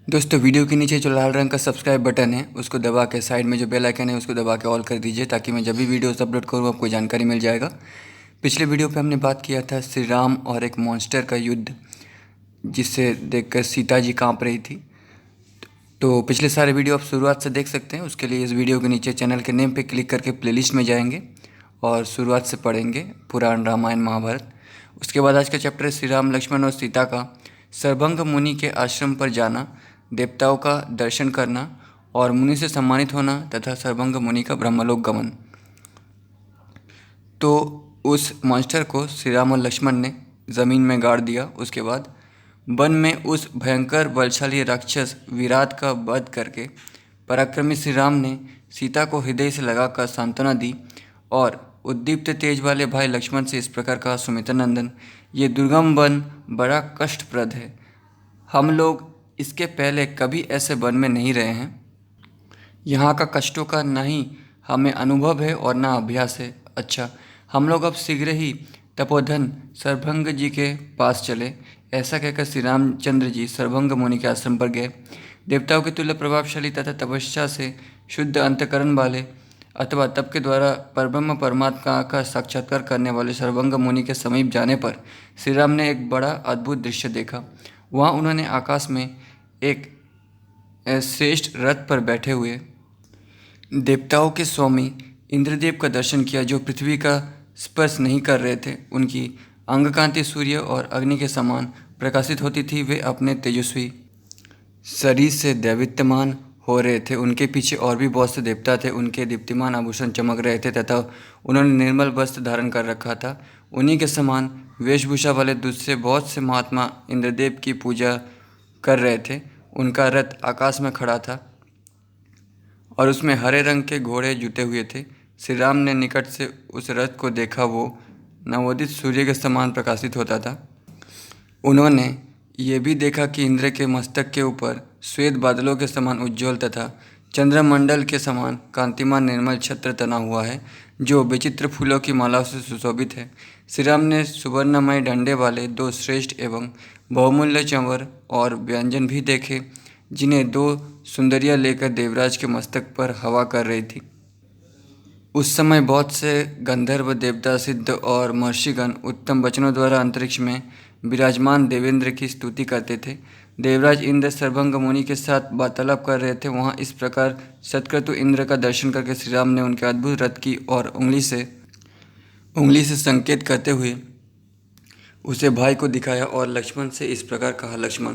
दोस्तों वीडियो के नीचे जो लाल रंग का सब्सक्राइब बटन है उसको दबा के साइड में जो बेल आइकन है उसको दबा के ऑल कर दीजिए ताकि मैं जब भी वीडियोस अपलोड करूँ आपको जानकारी मिल जाएगा। पिछले वीडियो पे हमने बात किया था श्री राम और एक मॉन्स्टर का युद्ध, जिससे देखकर सीता जी कांप रही थी। तो पिछले सारे वीडियो आप शुरुआत से देख सकते हैं। उसके लिए इस वीडियो के नीचे चैनल के नेम पर क्लिक करके प्लेलिस्ट में जाएंगे और शुरुआत से पढ़ेंगे पुराण रामायण महाभारत। उसके बाद आज का चैप्टर है श्री राम लक्ष्मण और सीता का सर्वभंग मुनि के आश्रम पर जाना, देवताओं का दर्शन करना और मुनि से सम्मानित होना तथा सर्वभंग मुनि का ब्रह्मलोक गमन। तो उस मॉन्स्टर को श्री राम और लक्ष्मण ने ज़मीन में गाड़ दिया। उसके बाद वन में उस भयंकर बलशाली राक्षस विराट का वध करके पराक्रमी श्री राम ने सीता को हृदय से लगाकर सांत्वना दी और उद्दीप्त तेज वाले भाई लक्ष्मण से इस प्रकार कहा, सुमित्र नंदन, ये दुर्गम वन बड़ा कष्टप्रद है। हम लोग इसके पहले कभी ऐसे वन में नहीं रहे हैं। यहाँ का कष्टों का ना ही हमें अनुभव है और ना अभ्यास है। अच्छा, हम लोग अब शीघ्र ही तपोधन सर्वभंग जी के पास चले। ऐसा कहकर श्री रामचंद्र जी सर्वभंग मुनि के आश्रम पर गए। देवताओं के तुल्य प्रभावशाली तथा तपस्या से शुद्ध अंतकरण वाले अथवा तप के द्वारा परब्रह्म परमात्मा का साक्षात्कार करने वाले सर्वभंग मुनि के समीप जाने पर श्री राम ने एक बड़ा अद्भुत दृश्य देखा। वहाँ उन्होंने आकाश में एक श्रेष्ठ रथ पर बैठे हुए देवताओं के स्वामी इंद्रदेव का दर्शन किया, जो पृथ्वी का स्पर्श नहीं कर रहे थे। उनकी अंगकांति सूर्य और अग्नि के समान प्रकाशित होती थी। वे अपने तेजस्वी शरीर से दैदीप्यमान हो रहे थे। उनके पीछे और भी बहुत से देवता थे। उनके दीप्तिमान आभूषण चमक रहे थे तथा उन्होंने निर्मल वस्त्र धारण कर रखा था। उन्हीं के समान वेशभूषा वाले दूसरे बहुत से महात्मा इंद्रदेव की पूजा कर रहे थे। उनका रथ आकाश में खड़ा था और उसमें हरे रंग के घोड़े जुटे हुए थे। श्री राम ने निकट से उस रथ को देखा। वो नवोदित सूर्य के समान प्रकाशित होता था। उन्होंने ये भी देखा कि इंद्र के मस्तक के ऊपर श्वेत बादलों के समान उज्ज्वल तथा चंद्रमंडल के समान कांतिमान निर्मल छत्र तना हुआ है, जो विचित्र फूलों की मालाओं से सुशोभित है। श्री राम ने सुवर्णमय डंडे वाले दो श्रेष्ठ एवं बहुमूल्य चंवर और व्यंजन भी देखे, जिन्हें दो सुंदरियां लेकर देवराज के मस्तक पर हवा कर रही थी। उस समय बहुत से गंधर्व, देवता, सिद्ध और महर्षिगण उत्तम वचनों द्वारा अंतरिक्ष में विराजमान देवेंद्र की स्तुति करते थे। देवराज इंद्र सर्वभंग मुनि के साथ वार्तालाप कर रहे थे। वहाँ इस प्रकार सत्क्रतु इंद्र का दर्शन करके श्री राम ने उनके अद्भुत रथ की और उंगली से संकेत करते हुए उसे भाई को दिखाया और लक्ष्मण से इस प्रकार कहा, लक्ष्मण,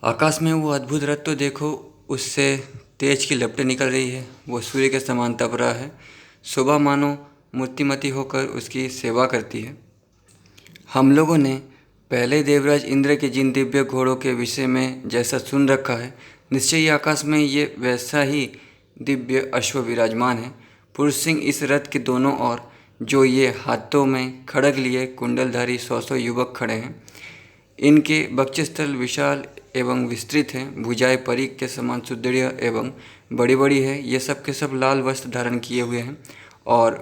आकाश में वो अद्भुत रथ तो देखो, उससे तेज की लपटें निकल रही है। वो सूर्य के समान तप रहा है। शोभा मानो मूर्तिमती होकर उसकी सेवा करती है। हम लोगों ने पहले देवराज इंद्र के जिन दिव्य घोड़ों के विषय में जैसा सुन रखा है, निश्चय ही आकाश में ये वैसा ही दिव्य अश्व विराजमान है। पुरुष सिंह इस रथ के दोनों ओर, जो ये हाथों में खड़ग लिए कुंडलधारी 100 युवक खड़े हैं। इनके वक्षस्थल विशाल एवं विस्तृत हैं। भुजाएं परीख के समान सुदृढ़ एवं बड़ी बड़ी है। ये सब के सब लाल वस्त्र धारण किए हुए हैं और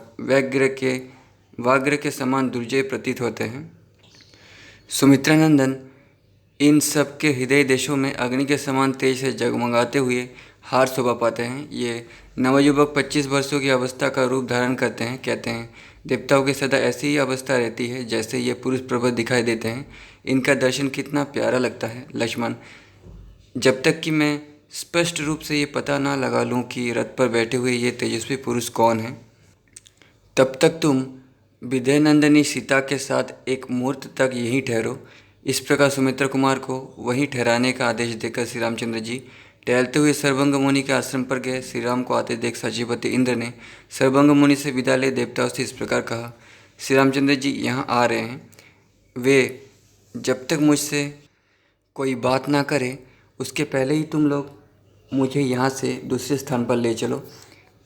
वाग्र के समान दुर्जय प्रतीत होते हैं। सुमित्रानंदन, इन सब के हृदय देशों में अग्नि के समान तेज से जगमगाते हुए हार शोभा पाते हैं। ये नवयुवक 25 वर्षों की अवस्था का रूप धारण करते हैं। कहते हैं, देवताओं की सदा ऐसी ही अवस्था रहती है जैसे ये पुरुष प्रबल दिखाई देते हैं। इनका दर्शन कितना प्यारा लगता है। लक्ष्मण, जब तक कि मैं स्पष्ट रूप से ये पता ना लगा लूँ कि रथ पर बैठे हुए ये तेजस्वी पुरुष कौन हैं, तब तक तुम विद्यानंदिनी सीता के साथ एक मुहूर्त तक यहीं ठहरो। इस प्रकार सुमित्र कुमार को वहीं ठहराने का आदेश देकर श्री रामचंद्र जी टहलते हुए सर्वभंग मुनि के आश्रम पर गए। श्री राम को आते देख सचिवपति इंद्र ने सर्वभंग मुनि से विदा ले देवताओं से इस प्रकार कहा, श्री रामचंद्र जी यहाँ आ रहे हैं। वे जब तक मुझसे कोई बात ना करे उसके पहले ही तुम लोग मुझे यहाँ से दूसरे स्थान पर ले चलो।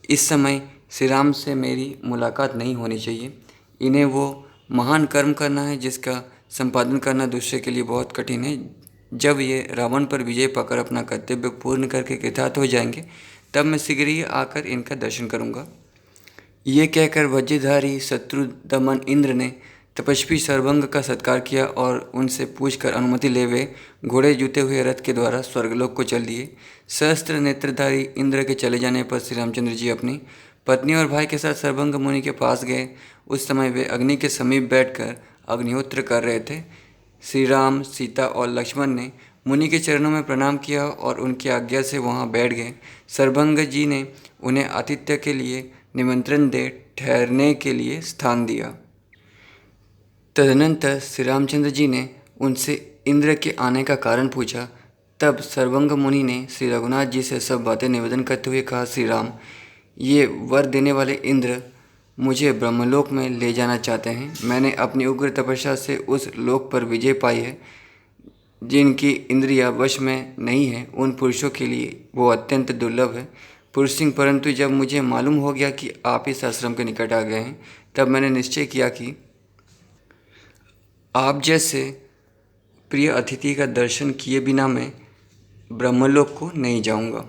इस समय श्री राम से मेरी मुलाकात नहीं होनी चाहिए। इन्हें वो महान कर्म करना है जिसका संपादन करना दूसरे के लिए बहुत कठिन है। जब ये रावण पर विजय पाकर अपना कर्तव्य पूर्ण करके कृतार्थ हो जाएंगे, तब मैं शीघ्र ही आकर इनका दर्शन करूँगा। ये कहकर वज्रधारी शत्रु दमन इंद्र ने तपस्वी सर्वंग का सत्कार किया और उनसे पूछकर अनुमति ले वे घोड़े जुते हुए रथ के द्वारा स्वर्गलोक को चल दिए। सहस्त्र नेत्रधारी इंद्र के चले जाने पर श्री रामचंद्र जी अपनी पत्नी और भाई के साथ सर्वंग मुनि के पास गए। उस समय वे अग्नि के समीप बैठकर अग्निहोत्र कर रहे थे। श्री राम, सीता और लक्ष्मण ने मुनि के चरणों में प्रणाम किया और उनकी आज्ञा से वहां बैठ गए। सर्वंग जी ने उन्हें आतिथ्य के लिए निमंत्रण दे ठहरने के लिए स्थान दिया। तदनंतर श्री रामचंद्र जी ने उनसे इंद्र के आने का कारण पूछा। तब सर्वंग मुनि ने श्री रघुनाथ जी से सब बातें निवेदन करते हुए कहा, श्री राम, ये वर देने वाले इंद्र मुझे ब्रह्मलोक में ले जाना चाहते हैं। मैंने अपनी उग्र तपस्या से उस लोक पर विजय पाई है। जिनकी इंद्रियां वश में नहीं है, उन पुरुषों के लिए वो अत्यंत दुर्लभ है। पुरुष सिंह, परंतु जब मुझे मालूम हो गया कि आप इस आश्रम के निकट आ गए हैं, तब मैंने निश्चय किया कि आप जैसे प्रिय अतिथि का दर्शन किए बिना मैं ब्रह्मलोक को नहीं जाऊंगा।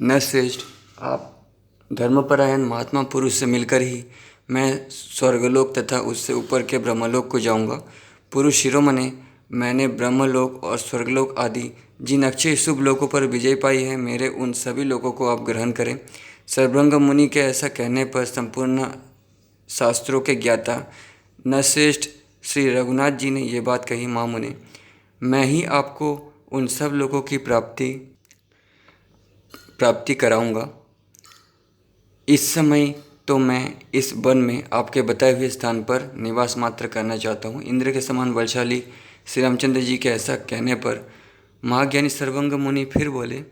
नरश्रेष्ठ, आप धर्मपरायण महात्मा पुरुष से मिलकर ही मैं स्वर्गलोक तथा उससे ऊपर के ब्रह्मलोक को जाऊंगा। पुरुष शिरोमणे, मैंने ब्रह्मलोक और स्वर्गलोक आदि जिन अक्षय शुभ लोकों पर विजय पाई है, मेरे उन सभी लोकों को आप ग्रहण करें। सर्वंग मुनि के ऐसा कहने पर संपूर्ण शास्त्रों के ज्ञाता नरश्रेष्ठ श्री रघुनाथ जी ने ये बात कही, महामुने, मैं ही आपको उन सब लोगों की प्राप्ति कराऊंगा। इस समय तो मैं इस वन में आपके बताए हुए स्थान पर निवास मात्र करना चाहता हूँ। इंद्र के समान बलशाली श्री रामचंद्र जी के ऐसा कहने पर महाज्ञानी सर्वंग मुनि फिर बोले,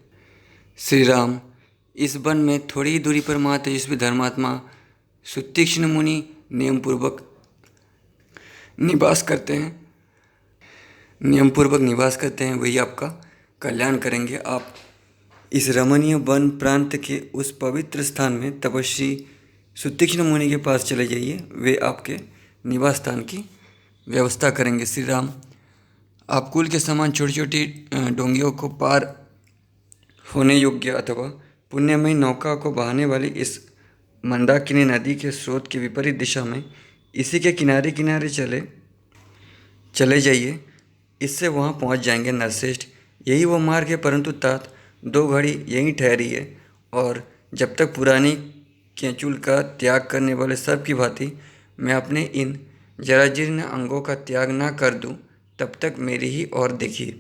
श्री राम, इस वन में थोड़ी ही दूरी पर महातेजस्वी धर्मात्मा सुतीक्ष्ण मुनि नियमपूर्वक निवास करते हैं। वही आपका कल्याण करेंगे। आप इस रमणीय वन प्रांत के उस पवित्र स्थान में तपस्वी सुतीक्ष्ण मुनि के पास चले जाइए। वे आपके निवास स्थान की व्यवस्था करेंगे। श्री राम, आप कुल के समान छोटी छोटी डोंगियों को पार होने योग्य अथवा पुण्यमयी नौका को बहाने वाली इस मंदाकिनी नदी के स्रोत की विपरीत दिशा में इसी के किनारे किनारे चले जाइए। इससे वहाँ पहुँच जाएंगे। नरश्रेष्ठ, यही वो मार्ग है, परंतु तात 2 घड़ी यहीं ठहरिए और जब तक पुरानी केंचुल का त्याग करने वाले सब की भांति मैं अपने इन जराजीर्ण अंगों का त्याग ना कर दूं, तब तक मेरी ही ओर देखिए।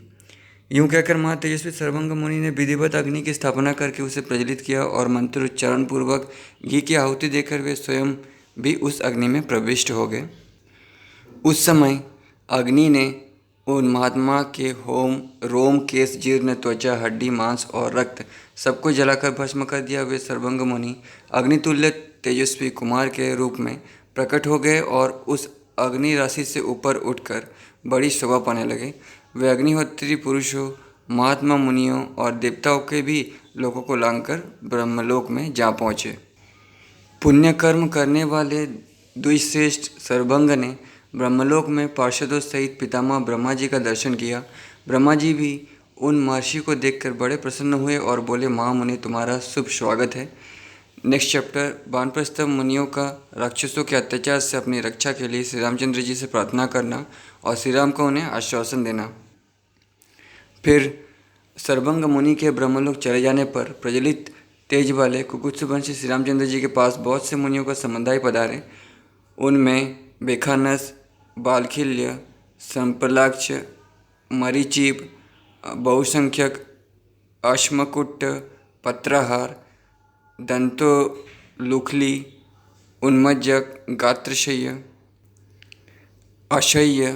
यूँ कहकर महातेजस्वी सर्वंग मुनि ने विधिवत अग्नि की स्थापना करके उसे प्रज्वलित किया और मंत्रोच्चारण पूर्वक घी की आहुति देकर वे स्वयं भी उस अग्नि में प्रविष्ट हो गए। उस समय अग्नि ने उन महात्मा के रोम, केश, जीर्ण, त्वचा, हड्डी, मांस और रक्त सबको जलाकर भस्म कर दिया। वे सर्वंग मुनि अग्नितुल्य तेजस्वी कुमार के रूप में प्रकट हो गए और उस अग्नि राशि से ऊपर उठकर बड़ी शोभा पाने लगे। वे अग्निहोत्री पुरुषों, महात्मा मुनियों और देवताओं के भी लोगों को लांघकर ब्रह्मलोक में जा पहुँचे। पुण्य कर्म करने वाले द्विश्रेष्ठ सर्वंग ने ब्रह्मलोक में पार्षदों सहित पितामह ब्रह्मा जी का दर्शन किया। ब्रह्मा जी भी उन महर्षि को देखकर बड़े प्रसन्न हुए और बोले, महामुनि, तुम्हारा शुभ स्वागत है। नेक्स्ट चैप्टर, वानप्रस्थ मुनियों का राक्षसों के अत्याचार से अपनी रक्षा के लिए श्री रामचंद्र जी से प्रार्थना करना और श्री राम को उन्हें आश्वासन देना। फिर सर्वंग मुनि के ब्रह्मलोक चले जाने पर प्रज्वलित तेज वाले कुकुत्सवंशी श्री रामचंद्र जी के पास बहुत से मुनियों का संबंधाई पधारे। उनमें बेखानस, बालखिल्य, संप्रलाक्ष, मरीचिप, बहुसंख्यक, अश्मकुट्ट, पत्राहार, दंतोलुखली, उन्मज्जक, गात्रशय्य, अशय्य,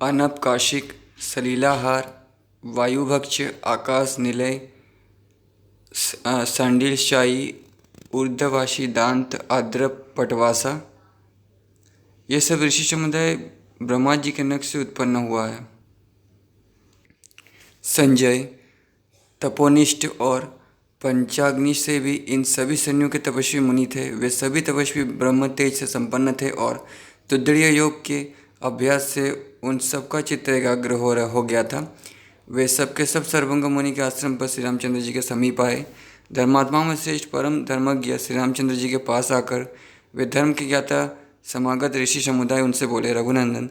अनपकाशिक, सलीलाहार, वायुभक्ष, आकाश निलय, सांडिलशाही, ऊर्ध्ववासी, दांत, आद्रप, पटवासा, ये सब ऋषि समुदाय ब्रह्मा जी के नख से उत्पन्न हुआ है। संजय तपोनिष्ठ और पंचाग्नि से भी इन सभी सैन्यों के तपस्वी मुनि थे। वे सभी तपस्वी ब्रह्म तेज से संपन्न थे और तुद्दड़ीय योग के अभ्यास से उन सबका चित्त एकाग्र हो गया था। वे सब के सब सर्वंग मुनि के आश्रम पर श्री रामचंद्र जी के समीप आए। धर्मात्माओं में श्रेष्ठ परम धर्मज्ञ श्री रामचंद्र जी के पास आकर वे धर्म के ज्ञाता समागत ऋषि समुदाय उनसे बोले, रघुनंदन,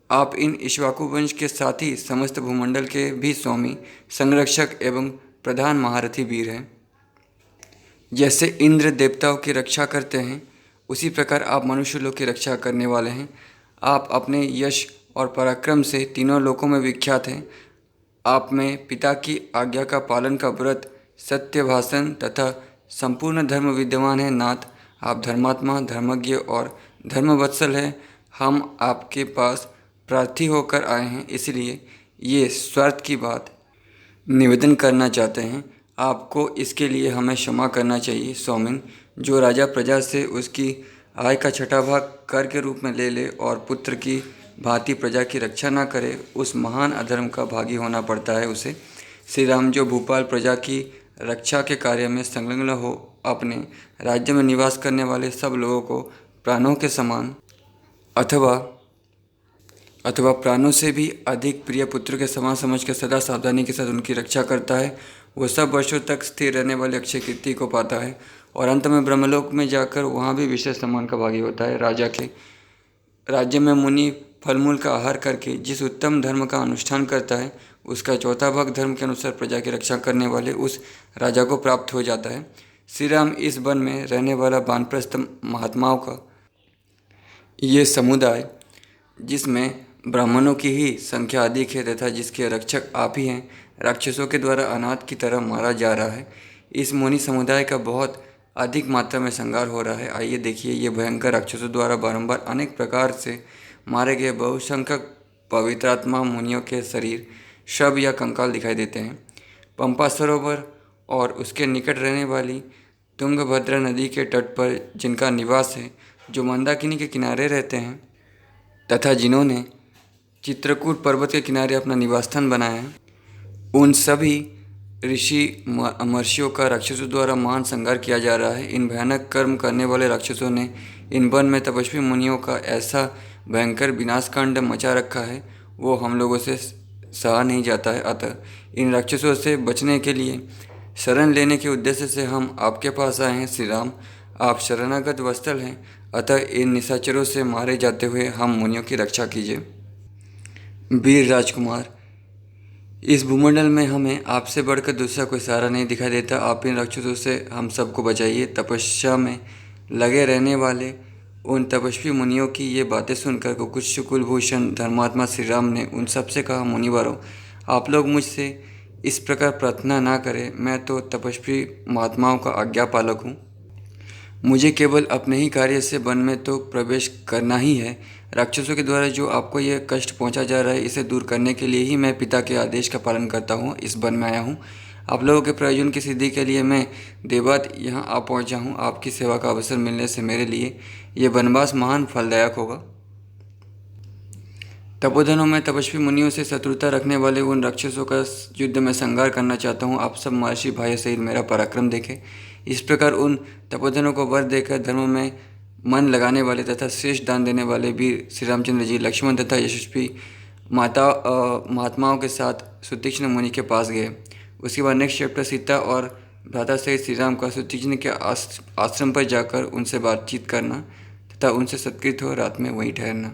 आप इन इक्ष्वाकु वंश के साथ ही समस्त भूमंडल के भी स्वामी, संरक्षक एवं प्रधान महारथी वीर हैं। जैसे इंद्र देवताओं की रक्षा करते हैं, उसी प्रकार आप मनुष्य लोग की रक्षा करने वाले हैं। आप अपने यश और पराक्रम से तीनों लोकों में विख्यात हैं। आप में पिता की आज्ञा का पालन का व्रत, सत्य भाषण तथा संपूर्ण धर्म विद्यमान है। नाथ, आप धर्मात्मा, धर्मज्ञ और धर्मवत्सल हैं। हम आपके पास प्रार्थी होकर आए हैं, इसलिए ये स्वार्थ की बात निवेदन करना चाहते हैं। आपको इसके लिए हमें क्षमा करना चाहिए। स्वामिन, जो राजा प्रजा से उसकी आय का छठा भाग कर के रूप में ले ले और पुत्र की भांति प्रजा की रक्षा न करे, उस महान अधर्म का भागी होना पड़ता है उसे। श्री राम, जो भूपाल प्रजा की रक्षा के कार्य में संलग्न हो, अपने राज्य में निवास करने वाले सब लोगों को प्राणों के समान अथवा प्राणों से भी अधिक प्रिय पुत्र के समान समझकर सदा सावधानी के साथ उनकी रक्षा करता है। वो सब वर्षों तक स्थिर रहने वाले अक्षय कीर्ति को पाता है और अंत में ब्रह्मलोक में जाकर वहाँ भी विशेष सम्मान का भागी होता है। राजा के राज्य में मुनि फलमूल का आहार करके जिस उत्तम धर्म का अनुष्ठान करता है, उसका चौथा भाग धर्म के अनुसार प्रजा की रक्षा करने वाले उस राजा को प्राप्त हो जाता है। श्री राम इस वन में रहने वाला वानप्रस्थ महात्माओं का ये समुदाय, जिसमें ब्राह्मणों की ही संख्या अधिक है तथा जिसके रक्षक आप ही हैं, राक्षसों के द्वारा अनाथ की तरह मारा जा रहा है। इस मुनि समुदाय का बहुत अधिक मात्रा में संहार हो रहा है। आइए देखिए, ये भयंकर राक्षसों द्वारा बारंबार अनेक प्रकार से मारे गए बहुसंख्यक पवित्रात्मा मुनियों के शरीर, शव या कंकाल दिखाई देते हैं। पंपा सरोवर और उसके निकट रहने वाली तुंगभद्रा नदी के तट पर जिनका निवास है, जो मंदाकिनी के किनारे रहते हैं तथा जिन्होंने चित्रकूट पर्वत के किनारे अपना निवास स्थान बनाया है, उन सभी ऋषि महर्षियों का राक्षसों द्वारा महान संहार किया जा रहा है। इन भयानक कर्म करने वाले राक्षसों ने इन वन में तपस्वी मुनियों का ऐसा भयंकर विनाशकांड मचा रखा है, वो हम लोगों से सहा नहीं जाता है। अतः इन राक्षसों से बचने के लिए शरण लेने के उद्देश्य से हम आपके पास आए हैं। श्री राम, आप शरणागत वत्सल हैं, अतः इन निशाचरों से मारे जाते हुए हम मुनियों की रक्षा कीजिए। वीर राजकुमार, इस भूमंडल में हमें आपसे बढ़कर दूसरा कोई सहारा नहीं दिखाई देता। आप इन राक्षसों से हम सबको बचाइए। तपस्या में लगे रहने वाले उन तपस्वी मुनियों की ये बातें सुनकर कुकुत्स कुलभूषण धर्मात्मा श्री राम ने उन सबसे कहा, मुनिवरों, आप लोग मुझसे इस प्रकार प्रार्थना ना करें। मैं तो तपस्वी महात्माओं का आज्ञा पालक हूँ। मुझे केवल अपने ही कार्य से वन में तो प्रवेश करना ही है। राक्षसों के द्वारा जो आपको यह कष्ट पहुंचा जा रहा है, इसे दूर करने के लिए ही मैं पिता के आदेश का पालन करता हूं, इस वन में आया हूं। आप लोगों के प्रयोजन की सिद्धि के लिए मैं देवात यहाँ आ पहुंचा हूं। आपकी सेवा का अवसर मिलने से मेरे लिए ये वनवास महान फलदायक होगा। तपोधनों में तपस्वी मुनियों से शत्रुता रखने वाले उन राक्षसों का युद्ध में संहार करना चाहता हूँ। आप सब महर्षि भाई सहित मेरा पराक्रम देखें। इस प्रकार उन तपोधनों को वर देकर धर्म में मन लगाने वाले तथा श्रेष्ठ दान देने वाले वीर श्री रामचंद्र जी लक्ष्मण तथा यशस्वी महात्माओं के साथ सुतीक्ष्ण मुनि के पास गए। उसके बाद नेक्स्ट चैप्टर सीता और भ्राता सहित श्री राम का सुतीक्ष्ण के आश्रम पर जाकर उनसे बातचीत करना तथा उनसे सत्कृत हो रात में वहीं ठहरना।